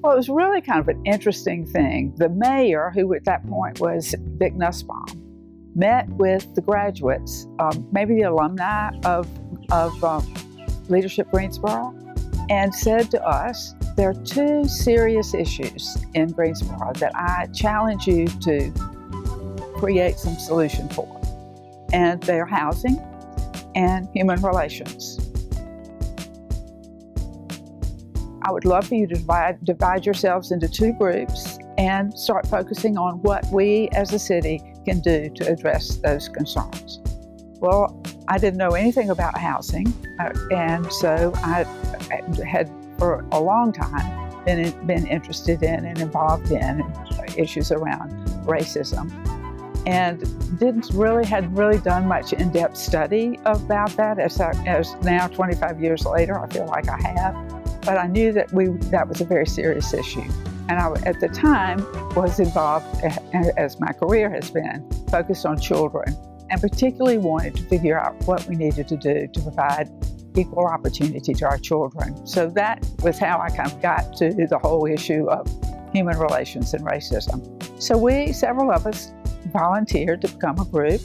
Well, it was really kind of an interesting thing. The mayor, who at that point was Vic Nussbaum, met with the graduates, maybe the alumni of Leadership Greensboro, and said to us, there are two serious issues in Greensboro that I challenge you to create some solution for. And they're housing and human relations. I would love for you to divide yourselves into two groups and start focusing on what we as a city can do to address those concerns. Well, I didn't know anything about housing, and so I had for a long time been interested in and involved in issues around racism, and hadn't really done much in-depth study about that. As now, 25 years later, I feel like I have. But I knew that that was a very serious issue. And I, at the time, was involved, as my career has been, focused on children, and particularly wanted to figure out what we needed to do to provide equal opportunity to our children. So that was how I kind of got to the whole issue of human relations and racism. So several of us, volunteered to become a group,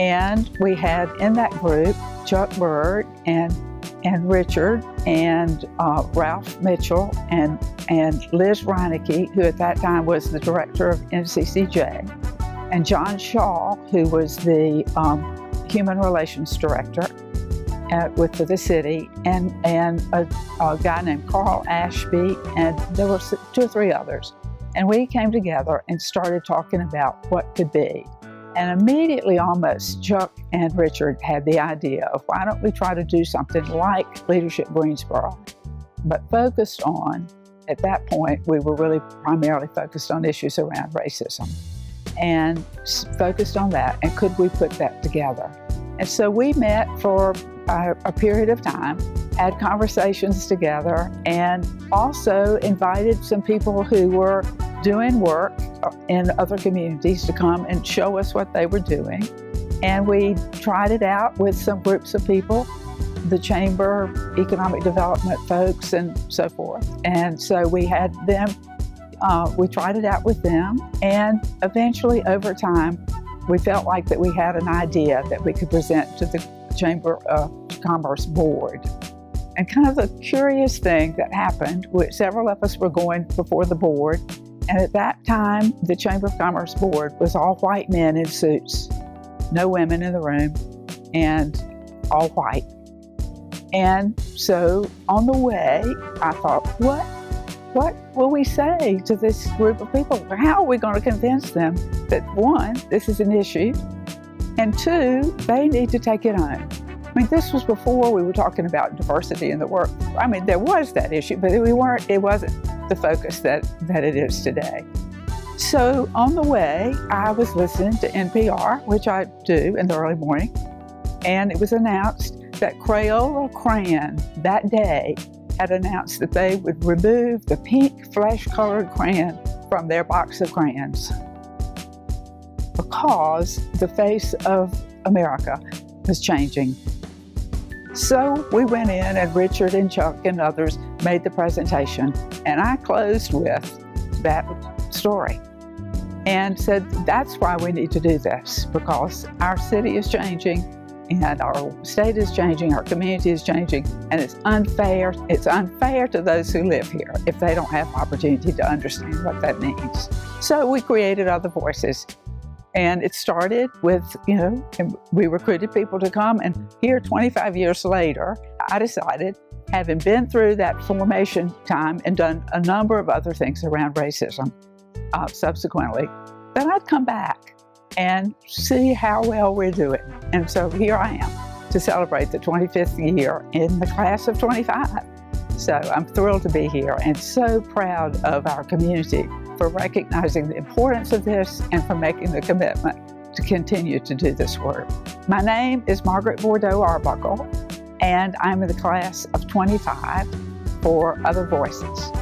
and we had in that group Chuck Bird and Richard and Ralph Mitchell and Liz Reinecke, who at that time was the director of NCCJ, and John Shaw, who was the human relations director for the city, and a guy named Carl Ashby, and there were two or three others. And we came together and started talking about what could be. And immediately, almost, Chuck and Richard had the idea of why don't we try to do something like Leadership Greensboro, but focused on, at that point, we were really primarily focused on issues around racism, and focused on that, and could we put that together? And so we met for a period of time, had conversations together, and also invited some people who were doing work in other communities to come and show us what they were doing. And we tried it out with some groups of people, the Chamber, Economic Development folks, and so forth. And so we had them, we tried it out with them, and eventually over time, we felt like that we had an idea that we could present to the Chamber of Commerce Board. And kind of the curious thing that happened, several of us were going before the board, and at that time, the Chamber of Commerce Board was all white men in suits, no women in the room, and all white. And so on the way, I thought, what will we say to this group of people? How are we going to convince them that, one, this is an issue, and two, they need to take it on? I mean, this was before we were talking about diversity in the work. I mean, there was that issue, but it wasn't the focus that it is today. So on the way, I was listening to NPR, which I do in the early morning, and it was announced that Crayola Crayon that day had announced that they would remove the pink flesh-colored crayon from their box of crayons because the face of America was changing. So we went in, and Richard and Chuck and others made the presentation, and I closed with that story and said, that's why we need to do this, because our city is changing, and our state is changing, our community is changing, and it's unfair. It's unfair to those who live here if they don't have opportunity to understand what that means. So we created Other Voices. And it started with, we recruited people to come, and here 25 years later, I decided, having been through that formation time and done a number of other things around racism subsequently, that I'd come back and see how well we're doing. And so here I am to celebrate the 25th year in the class of 25. So I'm thrilled to be here and so proud of our community for recognizing the importance of this and for making the commitment to continue to do this work. My name is Margaret Arbuckle, and I'm in the class of 25 for Other Voices.